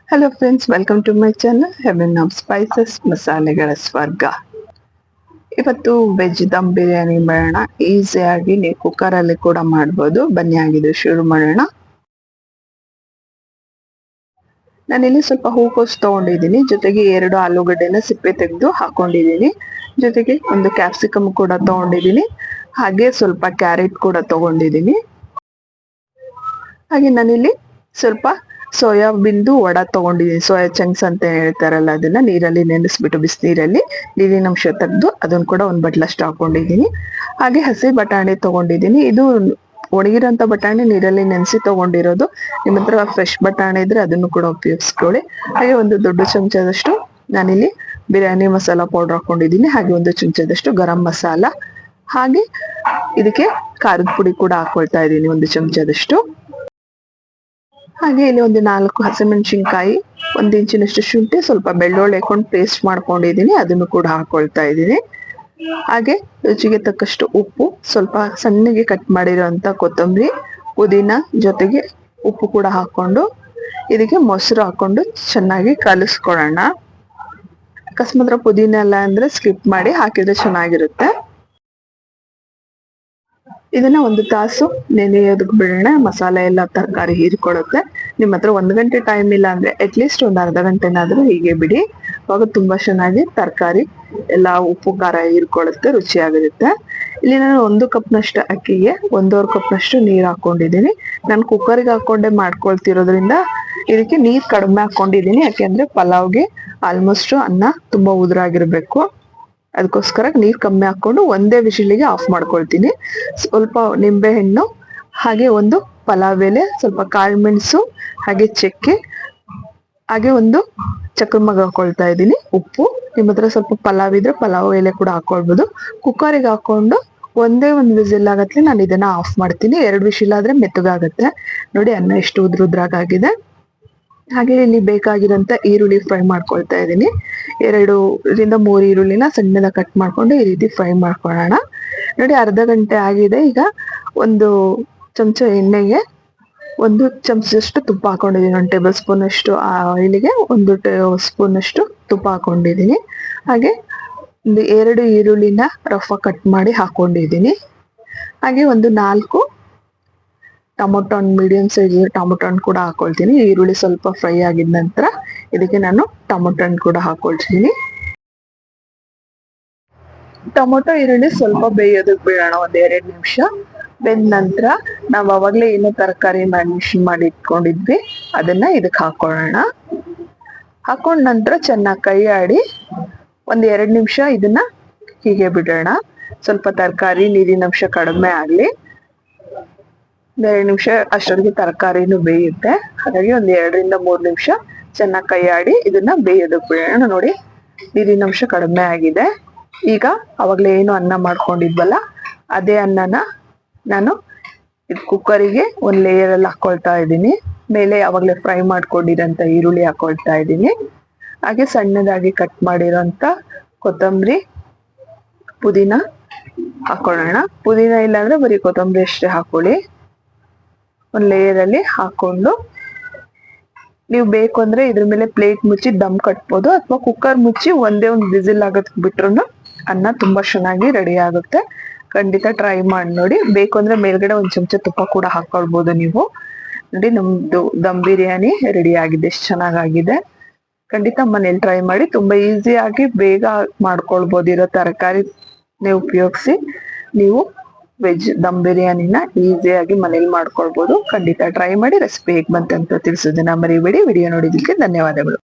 Hello friends, welcome to my channel heaven of spices ಮಸಾಲೆಗಳ ಸ್ವರ್ಗ. ಇವತ್ತು ವೆಜ್ ದಮ್ ಬಿರಿಯಾನಿ ಮಾಡೋಣ. ಈಸಿಯಾಗಿ ನೀವು ಕುಕ್ಕರಲ್ಲಿ ಕೂಡ ಮಾಡ್ಬೋದು. ಬನ್ನಿ ಆಗಿದ್ದು ಶುರು ಮಾಡೋಣ. ನಾನಿಲ್ಲಿ ಸ್ವಲ್ಪ ಹೂಕೋಸು ತಗೊಂಡಿದ್ದೀನಿ, ಜೊತೆಗೆ 2 ಆಲೂಗಡ್ಡೆನ ಸಿಪ್ಪೆ ತೆಗೆದು ಹಾಕೊಂಡಿದ್ದೀನಿ, ಜೊತೆಗೆ ಒಂದು ಕ್ಯಾಪ್ಸಿಕಮ್ ಕೂಡ ತಗೊಂಡಿದ್ದೀನಿ, ಹಾಗೆ ಸ್ವಲ್ಪ ಕ್ಯಾರೆಟ್ ಕೂಡ ತಗೊಂಡಿದ್ದೀನಿ. ಹಾಗೆ ನಾನಿಲ್ಲಿ ಸ್ವಲ್ಪ ಸೋಯಾಬೀನ್ದು ವಡ ತಗೊಂಡಿದ್ದೀನಿ. ಸೋಯಾ ಚಂಕ್ಸ್ ಅಂತ ಹೇಳ್ತಾರಲ್ಲ, ಅದನ್ನ ನೀರಲ್ಲಿ ನೆನೆಸ್ಬಿಟ್ಟು ಬಿಸಿನೀರಲ್ಲಿ ನೀರಿನಂಶ ತೆಗೆದು ಅದನ್ನ ಕೂಡ ಒಂದು ಬಟ್ಲಷ್ಟು ಹಾಕೊಂಡಿದ್ದೀನಿ. ಹಾಗೆ ಹಸಿ ಬಟಾಣಿ ತಗೊಂಡಿದ್ದೀನಿ. ಇದು ಒಣಗಿರೋಂಥ ಬಟಾಣಿ ನೀರಲ್ಲಿ ನೆನೆಸಿ ತಗೊಂಡಿರೋದು. ನಿಮ್ಮ ಹತ್ರ ಫ್ರೆಶ್ ಬಟಾಣಿ ಇದ್ರೆ ಅದನ್ನು ಕೂಡ ಉಪಯೋಗಿಸ್ಕೊಳ್ಳಿ. ಹಾಗೆ ಒಂದು ದೊಡ್ಡ ಚಮಚದಷ್ಟು ನಾನಿಲ್ಲಿ ಬಿರಿಯಾನಿ ಮಸಾಲ ಪೌಡರ್ ಹಾಕೊಂಡಿದ್ದೀನಿ. ಹಾಗೆ ಒಂದು ಚಮಚದಷ್ಟು ಗರಂ ಮಸಾಲ, ಹಾಗೆ ಇದಕ್ಕೆ ಖಾರದ ಪುಡಿ ಕೂಡ ಹಾಕೊಳ್ತಾ ಇದ್ದೀನಿ, ಒಂದು ಚಮಚದಷ್ಟು. ಹಾಗೆ ಇಲ್ಲಿ ಒಂದು 4 ಹಸಿಮೆಣಸಿನ್ಕಾಯಿ, 1 ಇಂಚಿನಷ್ಟು ಶುಂಠಿ, ಸ್ವಲ್ಪ ಬೆಳ್ಳುಳ್ಳಿ ಹಾಕೊಂಡು ಪೇಸ್ಟ್ ಮಾಡ್ಕೊಂಡಿದ್ದೀನಿ, ಅದನ್ನು ಕೂಡ ಹಾಕೊಳ್ತಾ ಇದ್ದೀನಿ. ಹಾಗೆ ರುಚಿಗೆ ತಕ್ಕಷ್ಟು ಉಪ್ಪು, ಸ್ವಲ್ಪ ಸಣ್ಣಗೆ ಕಟ್ ಮಾಡಿರೋಂಥ ಕೊತ್ತಂಬರಿ, ಪುದೀನ, ಜೊತೆಗೆ ಉಪ್ಪು ಕೂಡ ಹಾಕೊಂಡು ಇದಕ್ಕೆ ಮೊಸರು ಹಾಕೊಂಡು ಚೆನ್ನಾಗಿ ಕಲಿಸ್ಕೊಳ್ಳೋಣ. ಅಕಸ್ಮಾತ್ ಪುದೀನ ಎಲ್ಲ ಅಂದ್ರೆ ಸ್ಕಿಪ್ ಮಾಡಿ, ಹಾಕಿದ್ರೆ ಚೆನ್ನಾಗಿರುತ್ತೆ. ಇದನ್ನ 1 ತಾಸು ನೆನೆಯೋದಕ್ಕೆ ಬಿಡೋಣ. ಮಸಾಲೆ ಎಲ್ಲ ತರಕಾರಿ ಹೀರ್ಕೊಳ್ಳುತ್ತೆ. ನಿಮ್ಮ ಹತ್ರ 1 ಗಂಟೆ ಟೈಮ್ ಇಲ್ಲ ಅಂದ್ರೆ ಅಟ್ಲೀಸ್ಟ್ ಒಂದು ಅರ್ಧ ಗಂಟೆನಾದ್ರೂ ಹೀಗೆ ಬಿಡಿ. ಅವಾಗ ತುಂಬಾ ಚೆನ್ನಾಗಿ ತರಕಾರಿ ಎಲ್ಲ ಉಪ್ಪು ಖಾರ ಹೀರ್ಕೊಳ್ಳುತ್ತೆ, ರುಚಿಯಾಗಿರುತ್ತೆ. ಇಲ್ಲಿ ನಾನು 1 ಕಪ್ನಷ್ಟು ಅಕ್ಕಿಗೆ 1.5 ಕಪ್ನಷ್ಟು ನೀರು ಹಾಕೊಂಡಿದ್ದೀನಿ. ನಾನು ಕುಕ್ಕರ್ಗೆ ಹಾಕೊಂಡೆ ಮಾಡ್ಕೊಳ್ತಿರೋದ್ರಿಂದ ಇದಕ್ಕೆ ನೀರು ಕಡಿಮೆ ಹಾಕೊಂಡಿದ್ದೀನಿ. ಯಾಕೆಂದ್ರೆ ಪಲಾವ್ಗೆ ಆಲ್ಮೋಸ್ಟ್ ಅನ್ನ ತುಂಬಾ ಉದುರಾಗಿರ್ಬೇಕು, ಅದಕ್ಕೋಸ್ಕರ ನೀರು ಕಮ್ಮಿ ಹಾಕೊಂಡು ಒಂದೇ ವಿಶಿಲಿಗೆ ಆಫ್ ಮಾಡ್ಕೊಳ್ತೀನಿ. ಸ್ವಲ್ಪ ನಿಂಬೆ ಹಣ್ಣು, ಹಾಗೆ ಒಂದು ಪಲಾವ್ ಎಲೆ, ಸ್ವಲ್ಪ ಕಾಳು ಮೆಣಸು, ಹಾಗೆ ಚಕ್ಕೆ, ಹಾಗೆ ಒಂದು ಚಕ್ರ ಮಗ ಹಾಕೊಳ್ತಾ ಇದ್ದೀನಿ. ಉಪ್ಪು, ನಿಮ್ಮ ಹತ್ರ ಸ್ವಲ್ಪ ಪಲಾವ್ ಇದ್ರೆ ಪಲಾವ್ ಎಲೆ ಕೂಡ ಹಾಕೊಳ್ಬೋದು. ಕುಕ್ಕರಿಗೆ ಹಾಕೊಂಡು ಒಂದೇ ಒಂದು ವಿಸಿಲ್ ಆಗತ್ಲೆ ನಾನು ಇದನ್ನ ಆಫ್ ಮಾಡ್ತೀನಿ. 2 ವಿಶಿಲ್ ಆದ್ರೆ ಮೆತ್ತಗಾಗತ್ತೆ. ನೋಡಿ ಅನ್ನ ಎಷ್ಟು ಉದ್ರುದ್ರಾಗಿದೆ. ಹಾಗೆ ಇಲ್ಲಿ ಬೇಕಾಗಿರೋಂಥ ಈರುಳ್ಳಿ ಫ್ರೈ ಮಾಡ್ಕೊಳ್ತಾ ಇದ್ದೀನಿ. 2 ರಿಂದ 3 ಈರುಳ್ಳಿನ ಸಣ್ಣದಾಗಿ ಕಟ್ ಮಾಡ್ಕೊಂಡು ಈ ರೀತಿ ಫ್ರೈ ಮಾಡ್ಕೊಳ್ಳೋಣ. ನೋಡಿ ಅರ್ಧ ಗಂಟೆ ಆಗಿದೆ. ಈಗ ಒಂದು ಚಮಚ ಎಣ್ಣೆಗೆ 1 ಚಮಚದಷ್ಟು ತುಪ್ಪ ಹಾಕೊಂಡಿದ್ದೀನಿ. 1 ಟೇಬಲ್ ಸ್ಪೂನ್ ಅಷ್ಟು ಆಯಿಲಿಗೆ 1 ಸ್ಪೂನ್ ಅಷ್ಟು ತುಪ್ಪ ಹಾಕೊಂಡಿದ್ದೀನಿ. ಹಾಗೆ ಒಂದು 2 ಈರುಳ್ಳಿನ ರಫ್ ಕಟ್ ಮಾಡಿ ಹಾಕೊಂಡಿದ್ದೀನಿ. ಹಾಗೆ ಒಂದು 4 ಟೊಮೊಟೊ, ಮೀಡಿಯಂ ಸೈಜ್ ಟೊಮೊಟೊ ಕೂಡ ಹಾಕೊಳ್ತೀನಿ. ಈರುಳ್ಳಿ ಸ್ವಲ್ಪ ಫ್ರೈ ಆಗಿದ ನಂತರ ಇದಕ್ಕೆ ನಾನು ಟೊಮೊಟೊ ಕೂಡ ಹಾಕೊಳ್ತೀನಿ. ಟೊಮೊಟೊ ಈರುಳ್ಳಿ ಸ್ವಲ್ಪ ಬೇಯೋದಕ್ಕೆ ಬಿಡೋಣ, 1-2 ನಿಮಿಷ. ಬೆಂದ ನಂತರ ನಾವು ಅವಾಗಲೇ ಏನು ತರಕಾರಿ ಮ್ಯಾರಿನೇಷನ್ ಮಾಡಿ ಇಟ್ಕೊಂಡಿದ್ವಿ ಅದನ್ನ ಇದಕ್ಕೆ ಹಾಕೊಳ್ಳೋಣ. ಹಾಕೊಂಡ ನಂತರ ಚೆನ್ನಾಗಿ ಕೈ ಆಡಿ 1-2 ನಿಮಿಷ ಇದನ್ನ ಹೀಗೆ ಬಿಡೋಣ. ಸ್ವಲ್ಪ ತರಕಾರಿ ನೀರಿನಂಶ ಕಡಿಮೆ ಆಗ್ಲಿ. 2 ನಿಮಿಷ ಅಷ್ಟೊತ್ತಿಗೆ ತರಕಾರಿನೂ ಬೇಯುತ್ತೆ. ಹಾಗಾಗಿ 1-2 ರಿಂದ 3 ನಿಮಿಷ ಚೆನ್ನಾಗಿ ಕೈ ಆಡಿ ಇದನ್ನ ಬೇಯೋದಕ್ಕೆ ಬಿಡೋಣ. ನೋಡಿ ನೀರಿನಂಶ ಕಡಿಮೆ ಆಗಿದೆ. ಈಗ ಅವಾಗಲೇ ಏನು ಅನ್ನ ಮಾಡ್ಕೊಂಡಿದ್ವಲ್ಲ ಅದೇ ಅನ್ನನ ನಾನು ಕುಕ್ಕರಿಗೆ ಒಂದು ಲೇಯರ್ ಅಲ್ಲಿ ಹಾಕೊಳ್ತಾ ಇದ್ದೀನಿ. ಮೇಲೆ ಅವಾಗಲೇ ಫ್ರೈ ಮಾಡ್ಕೊಂಡಿರೋಂಥ ಈರುಳ್ಳಿ ಹಾಕೊಳ್ತಾ ಇದ್ದೀನಿ. ಹಾಗೆ ಸಣ್ಣದಾಗಿ ಕಟ್ ಮಾಡಿರೋಂಥ ಕೊತ್ತಂಬರಿ, ಪುದೀನ ಹಾಕೊಳ್ಳೋಣ. ಪುದೀನ ಇಲ್ಲಾಂದ್ರೆ ಬರೀ ಕೊತ್ತಂಬರಿ ಅಷ್ಟೇ ಹಾಕೊಳ್ಳಿ. ಒಂದು ಲೇಯರ್ ಅಲ್ಲಿ ಹಾಕೊಂಡು ನೀವು ಬೇಕು ಅಂದ್ರೆ ಇದ್ರ ಮೇಲೆ ಪ್ಲೇಟ್ ಮುಚ್ಚಿ ದಮ್ ಕಟ್ಬೋದು, ಅಥವಾ ಕುಕ್ಕರ್ ಮುಚ್ಚಿ ಒಂದೇ ಒಂದು ವಿಸಿಲ್ ಆಗೋದಕ್ಕೆ ಬಿಟ್ರು ಅನ್ನ ತುಂಬಾ ಚೆನ್ನಾಗಿ ರೆಡಿ ಆಗುತ್ತೆ. ಖಂಡಿತ ಟ್ರೈ ಮಾಡಿ ನೋಡಿ. ಬೇಕು ಅಂದ್ರೆ ಮೇಲ್ಗಡೆ 1 ಚಮಚ ತುಪ್ಪ ಕೂಡ ಹಾಕೊಳ್ಬೋದು ನೀವು. ನೋಡಿ ನಮ್ದು ದಮ್ ಬಿರಿಯಾನಿ ರೆಡಿ ಆಗಿದೆ, ಎಷ್ಟು ಚೆನ್ನಾಗಾಗಿದೆ. ಖಂಡಿತ ಮನೇಲಿ ಟ್ರೈ ಮಾಡಿ. ತುಂಬಾ ಈಸಿಯಾಗಿ ಬೇಗ ಮಾಡ್ಕೊಳ್ಬೋದು. ಇರೋ ತರಕಾರಿ ಉಪಯೋಗಿಸಿ ನೀವು ವೆಜ್ ದಮ್ ಬಿರಿಯಾನಿನ ಈಸಿಯಾಗಿ ಮನೇಲಿ ಮಾಡ್ಕೊಳ್ಬೋದು. ಖಂಡಿತ ಟ್ರೈ ಮಾಡಿ. ರೆಸಿಪಿ ಹೇಗೆ ಬಂತಂತ ತಿಳಿಸೋದನ್ನ ಮರಿಬೇಡಿ. ವಿಡಿಯೋ ನೋಡಿದ್ದಕ್ಕೆ ಧನ್ಯವಾದಗಳು.